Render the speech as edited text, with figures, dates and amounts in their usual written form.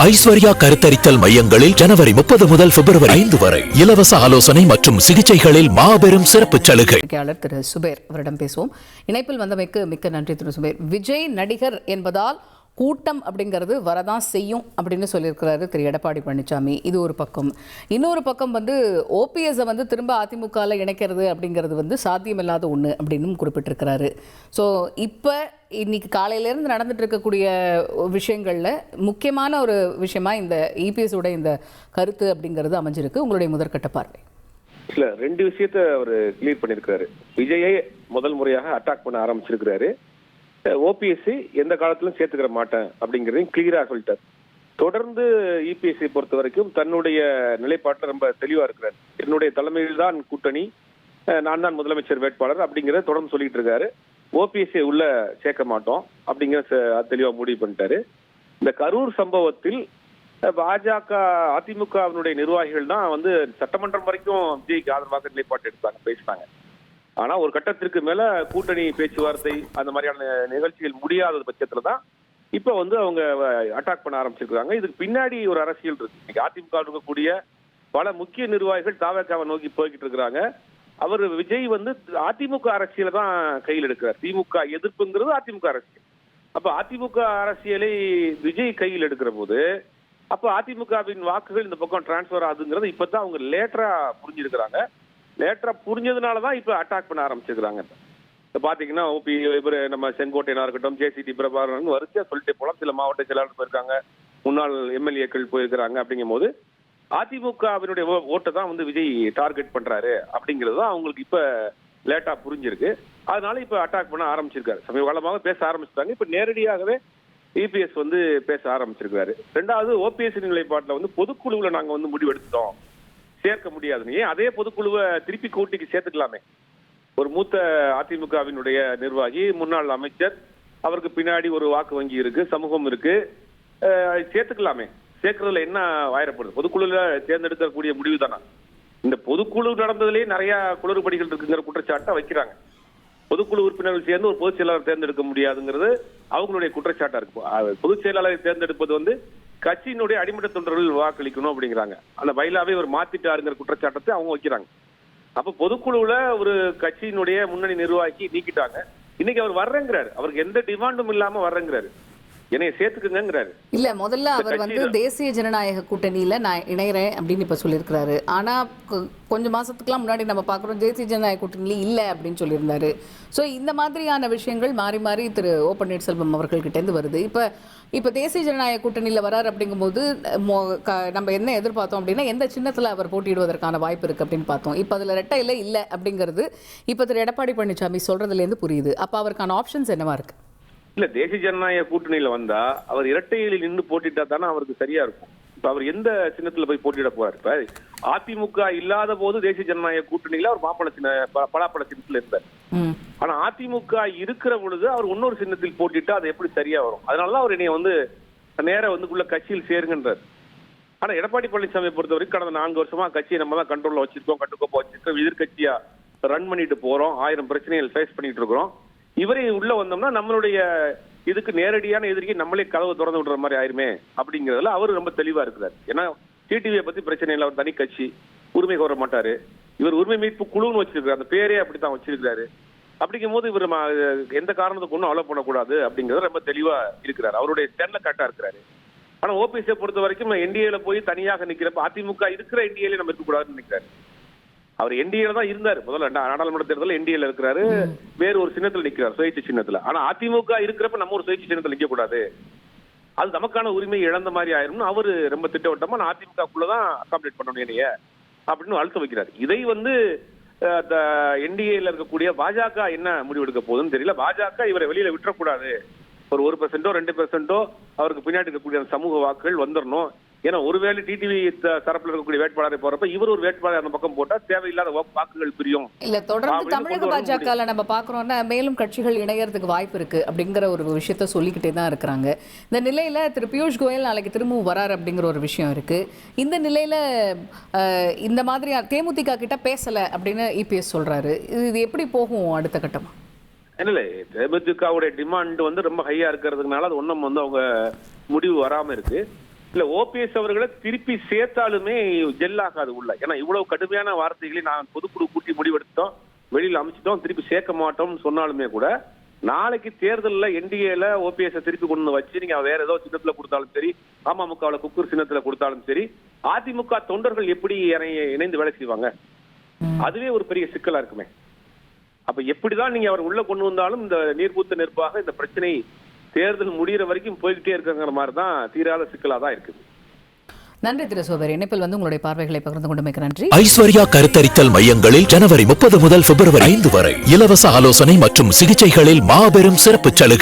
ஐஸ்வர்யா கருத்தரித்தல் மையங்களில் ஜனவரி 30 முதல் பிப்ரவரி 5 வரை இலவச ஆலோசனை மற்றும் சிகிச்சைகளில் மாபெரும் சிறப்பு சலுகை. திரு சுபேர் அவரிடம் பேசுவோம். இணைப்பில் வந்தமைக்கு மிக்க நன்றி திரு சுபேர். விஜய் நடிகர் என்பதால் கூட்டம் அப்படிங்கிறது வரதான் செய்யும் அப்படின்னு சொல்லியிருக்கிறாரு திரு எடப்பாடி பழனிசாமி. இது ஒரு பக்கம். இன்னொரு பக்கம் ஓபிஎஸ்ஸை திரும்ப அதிமுகவில் இணைக்கிறது அப்படிங்கிறது சாத்தியமில்லாத ஒன்று அப்படின்னு குறிப்பிட்டிருக்கிறாரு. ஸோ இப்போ இன்னைக்கு காலையிலேருந்து நடந்துட்டு இருக்கக்கூடிய விஷயங்களில் முக்கியமான ஒரு விஷயமா இந்த இபிஎஸோட இந்த கருத்து அப்படிங்கிறது அமைஞ்சிருக்கு. உங்களுடைய முதற்கட்ட பார்வை. இல்ல, ரெண்டு விஷயத்த அவர் கிளியர் பண்ணிருக்காரு. விஜயை முதல் முறையாக அட்டாக் பண்ண ஆரம்பிச்சிருக்கிறாரு. ஓபிஎஸ்சி எந்த காலத்திலும் சேர்த்துக்கிற மாட்டேன் அப்படிங்கிறதையும் கிளியரா சொல்லிட்டார். தொடர்ந்து இபிஎஸ்சி பொறுத்த வரைக்கும் தன்னுடைய நிலைப்பாட்டில் ரொம்ப தெளிவா இருக்கிறார். என்னுடைய தலைமையில் தான் கூட்டணி, நான் தான் முதலமைச்சர் வேட்பாளர் அப்படிங்கிறத தொடர்ந்து சொல்லிட்டு இருக்காரு. ஓபிஎஸ்சி உள்ள சேர்க்க மாட்டோம் அப்படிங்கிற தெளிவா முடிவு பண்ணிட்டாரு. இந்த கரூர் சம்பவத்தில் பாஜக அதிமுகவினுடைய நிர்வாகிகள் தான் சட்டமன்றம் வரைக்கும் விஜய்க்கு ஆதரவாக நிலைப்பாட்டு எடுத்தாங்க, பேசினாங்க. ஆனா ஒரு கட்டத்திற்கு மேல கூட்டணி பேச்சுவார்த்தை அந்த மாதிரியான நிகழ்ச்சிகள் முடியாத பட்சத்துல தான் இப்ப அவங்க அட்டாக் பண்ண ஆரம்பிச்சிருக்காங்க. இதுக்கு பின்னாடி ஒரு அரசியல் இருக்கு. இன்னைக்கு அதிமுக இருக்கக்கூடிய பல முக்கிய நிர்வாகிகள் தாவேக்காவை நோக்கி போய்கிட்டு இருக்கிறாங்க. அவர் விஜய் அதிமுக அரசியலை தான் கையில் எடுக்கிறார். திமுக எதிர்ப்புங்கிறது அதிமுக அரசியல். அப்ப அதிமுக அரசியலை விஜய் கையில் எடுக்கிற போது அப்ப அதிமுகவின் வாக்குகள் இந்த பக்கம் டிரான்ஸ்பர் ஆகுதுங்கிறது இப்பதான் அவங்க லேட்டரா புரிஞ்சிருக்கிறாங்க. லேட்டரா புரிஞ்சதுனாலதான் இப்ப அட்டாக் பண்ண ஆரம்பிச்சிருக்கிறாங்க. பாத்தீங்கன்னா நம்ம செங்கோட்டையனா இருக்கட்டும், ஜேசிடி பிரபாகரன் வரிசையா சொல்லிட்டே போலாம். சில மாவட்ட செயலாளர் போயிருக்காங்க, முன்னாள் எம்எல்ஏக்கள் போயிருக்கிறாங்க. அப்படிங்கும் போது அதிமுகவினுடைய ஓட்டை தான் விஜய் டார்கெட் பண்றாரு அப்படிங்கிறது தான் அவங்களுக்கு இப்ப லேட்டா புரிஞ்சிருக்கு. அதனால இப்ப அட்டாக் பண்ண ஆரம்பிச்சிருக்காரு. சமீப காலமாக பேச ஆரம்பிச்சிருக்காங்க. இப்ப நேரடியாகவே இபிஎஸ் பேச ஆரம்பிச்சிருக்காரு. ரெண்டாவது, ஓபிஎஸ் நிலைப்பாட்டுல பொதுக்குழுவுல நாங்க முடிவு எடுத்துட்டோம், சேர்க்க முடியாதுன்னு. ஏன் அதே பொதுக்குழுவை திருப்பி கூட்டிக்கு சேர்த்துக்கலாமே. ஒரு மூத்த அதிமுகவினுடைய நிர்வாகி, முன்னாள் அமைச்சர், அவருக்கு பின்னாடி ஒரு வாக்கு வங்கி இருக்கு, சமூகம் இருக்கு, சேர்த்துக்கலாமே. சேர்க்கறதுல என்ன ஆயிரப்படுது? பொதுக்குழுல தேர்ந்தெடுக்கக்கூடிய முடிவு தானா? இந்த பொதுக்குழு நடந்ததுலேயே நிறைய குளறுபடிகள் இருக்குங்கிற குற்றச்சாட்டை வைக்கிறாங்க. பொதுக்குழு உறுப்பினர்கள் சேர்ந்து ஒரு பொதுச் செயலாளர் தேர்ந்தெடுக்க முடியாதுங்கிறது அவங்களுடைய குற்றச்சாட்டா இருக்கு. பொதுச் செயலாளரை தேர்ந்தெடுப்பது கட்சியினுடைய அடிமட்ட தொண்டர்கள் வாக்களிக்கணும் அப்படிங்கிறாங்க. அந்த பைலாவே ஒரு மாத்திட்டாருங்கிற குற்றச்சாட்டத்தை அவங்க வைக்கிறாங்க. அப்ப பொதுக்குழுவுல ஒரு கட்சியினுடைய முன்னணி நிர்வாகி நீக்கிட்டாங்க. இன்னைக்கு அவர் வர்றேங்கிறாரு. அவருக்கு எந்த டிமாண்டும் இல்லாம வர்றேங்கிறாரு. என்னைய சேர்த்துக்குங்கிறாரு. இல்ல, முதல்ல அவர் தேசிய ஜனநாயக கூட்டணியில நான் இணைகிறேன் அப்படின்னு இப்ப சொல்லியிருக்கிறாரு. ஆனா கொஞ்சம் மாசத்துக்குலாம் முன்னாடி நம்ம பாக்குறோம் தேசிய ஜனநாயக கூட்டணியில இல்ல அப்படின்னு சொல்லியிருந்தாரு. ஸோ இந்த மாதிரியான விஷயங்கள் மாறி மாறி திரு ஓ பன்னீர்செல்வம் அவர்கள்கிட்ட இருந்து வருது. இப்ப தேசிய ஜனநாயக கூட்டணியில வராரு அப்படிங்கும்போது நம்ம என்ன எதிர்பார்த்தோம் அப்படின்னா எந்த சின்னத்துல அவர் போட்டியிடுவதற்கான வாய்ப்பு இருக்கு அப்படின்னு பார்த்தோம். இப்ப அதுல ரெட்டையில இல்ல அப்படிங்கிறது இப்ப திரு எடப்பாடி பழனிசாமி சொல்றதுல இருந்து புரியுது. அப்ப அவருக்கான ஆப்ஷன்ஸ் என்னவா இருக்கு? இல்ல, தேசிய ஜனநாயக கூட்டணியில வந்தா அவர் இரட்டையில் நின்று போட்டிட்டா தானே அவருக்கு சரியா இருக்கும். இப்ப அவர் எந்த சின்னத்துல போய் போட்டியிட போறாரு? இப்ப அதிமுக இல்லாத போது தேசிய ஜனநாயக கூட்டணியில அவர் பலாப்பழ சின்னத்துல இருந்தார். ஆனா அதிமுக இருக்கிற பொழுது அவர் இன்னொரு சின்னத்தில் போட்டிட்டா அது எப்படி சரியா வரும்? அதனாலதான் அவர் என்னைய நேர உள்ள கட்சியில் சேருங்கன்றார். ஆனா எடப்பாடி பழனிசாமி பொறுத்தவரைக்கும் கடந்த 4 வருஷமா கட்சியை நம்ம தான் கண்ட்ரோல்ல வச்சிருக்கோம், கட்டுக்கோப்பா வச்சிருக்கோம், எதிர்கட்சியா ரன் பண்ணிட்டு போறோம், 1000 பிரச்சனைகள் ஃபேஸ் பண்ணிட்டு இருக்கிறோம். இவரே உள்ள வந்தோம்னா நம்மளுடைய இதுக்கு நேரடியான எதிரிக்கு நம்மளே கதவு திறந்து விடுற மாதிரி ஆயிருமே அப்படிங்கறதுல அவரு ரொம்ப தெளிவா இருக்கிறார். ஏன்னா டிடிவியை பத்தி பிரச்சனை இல்லை, அவர் தனி கட்சி, உரிமை கோர மாட்டாரு. இவர் உரிமை மீட்பு குழுன்னு வச்சிருக்காரு, அந்த பேரே அப்படித்தான் வச்சிருக்காரு. அப்படிங்கும் போது இவர் எந்த காரணத்துக்கு ஒன்றும் அலோ பண்ணக்கூடாது அப்படிங்கறது ரொம்ப தெளிவா இருக்கிறாரு. அவருடைய ஸ்டாண்ட்ல கரெக்டா இருக்கிறாரு. ஆனா ஓபிஎஸ்ஐ பொறுத்த வரைக்கும் என்டிஏல போய் தனியாக நிக்கிறப்ப அதிமுக இருக்கிற என்டிஏல நம்ம இருக்கக்கூடாதுன்னு நினைக்கிறாரு. அவர் என்டிஏல தான் இருந்தாரு. முதல்ல நாடாளுமன்ற தேர்தலில் என்டிஏல இருக்கிறாரு, வேறு ஒரு சின்னத்தில் நிற்கிறார், சுயேட்சை சின்னத்துல. ஆனா அதிமுக இருக்கிறப்ப நம்ம ஒரு சுயேட்சை சின்னத்தில் நிக்க கூடாது, அது நமக்கான உரிமை இழந்த மாதிரி ஆயிரும். அவரு ரொம்ப திட்டவட்டமா நான் அதிமுகக்குள்ளதான் அகாமடேட் பண்ணணும் என்னைய அப்படின்னு அழுத்த வைக்கிறாரு. இதை என்டிஏல இருக்கக்கூடிய பாஜக என்ன முடிவெடுக்க போகுதுன்னு தெரியல. பாஜக இவரை வெளியில விட்டுறக்கூடாது, ஒரு 1% 2% அவருக்கு பின்னாடி இருக்கக்கூடிய சமூக வாக்குகள் வந்துடணும். ஏன்னா ஒருவேளை டிடிவி தரப்புல இருக்கக்கூடிய வேட்பாளரை போறப்ப இவர் ஒரு வேட்பாளர் அந்த பக்கம் போட்டா தேவையில்லாத வாக்குகள் பிரியும். இல்ல, தொடர்ந்து தமிழக பாஜக நம்ம பாக்குறோம்னா மேலும் கட்சிகள் இணையறதுக்கு வாய்ப்பு இருக்கு அப்படிங்கிற ஒரு விஷயத்த சொல்லிக்கிட்டே தான் இருக்கிறாங்க. இந்த நிலையில திரு பியூஷ் கோயல் நாளைக்கு திரும்பவும் வராரு அப்படிங்கிற ஒரு விஷயம் இருக்கு. இந்த நிலையில இந்த மாதிரி தேமுதிக கிட்ட பேசல அப்படின்னு இபிஎஸ் சொல்றாரு. இது எப்படி போகும் அடுத்த கட்டமா? இல்ல, தேமுதிகவுடைய டிமாண்ட் ரொம்ப ஹையா இருக்கிறதுனால அது ஒன்றும் அவங்க முடிவு வராம இருக்கு. இல்ல ஓபிஎஸ் அவர்களை திருப்பி சேர்த்தாலுமே ஜெல் ஆகாது உள்ள. ஏன்னா இவ்வளவு கடுமையான வார்த்தைகளை நான் பொதுக்குழு கூட்டி முடிவெடுத்தோம், வெளியில் அமைச்சிட்டோம், திருப்பி சேர்க்க மாட்டோம்னு சொன்னாலுமே கூட நாளைக்கு தேர்தலில் என்டிஏல ஓபிஎஸ் திருப்பி கொண்டு வச்சு நீங்க வேற ஏதோ சின்னத்துல கொடுத்தாலும் சரி, அமமுகவில் குக்கூர் சின்னத்துல கொடுத்தாலும் சரி, அதிமுக தொண்டர்கள் எப்படி இணைந்து வேலை செய்வாங்க? அதுவே ஒரு பெரிய சிக்கலா இருக்குமே. அப்ப எப்படிதான் நீங்க அவர் உள்ள கொண்டு வந்தாலும் இந்த நீர்பூத்த நெருப்பாக இந்த பிரச்சனை தேர்தல் முடிகிற வரைக்கும் போய்கிட்டே இருக்குங்கிற மாதிரி தான் தீராத சிக்கலா தான் இருக்குது. நன்றி திரு சோபர். இணைப்பில் வந்து உங்களுடைய பார்வைகளை பகிர்ந்து கொண்டமைக்கு நன்றி. ஐஸ்வர்யா கருத்தரித்தல் மையங்களில் ஜனவரி 30 முதல் பிப்ரவரி 5 வரை இலவச ஆலோசனை மற்றும் சிகிச்சைகளில் மாபெரும் சிறப்பு சலுகை.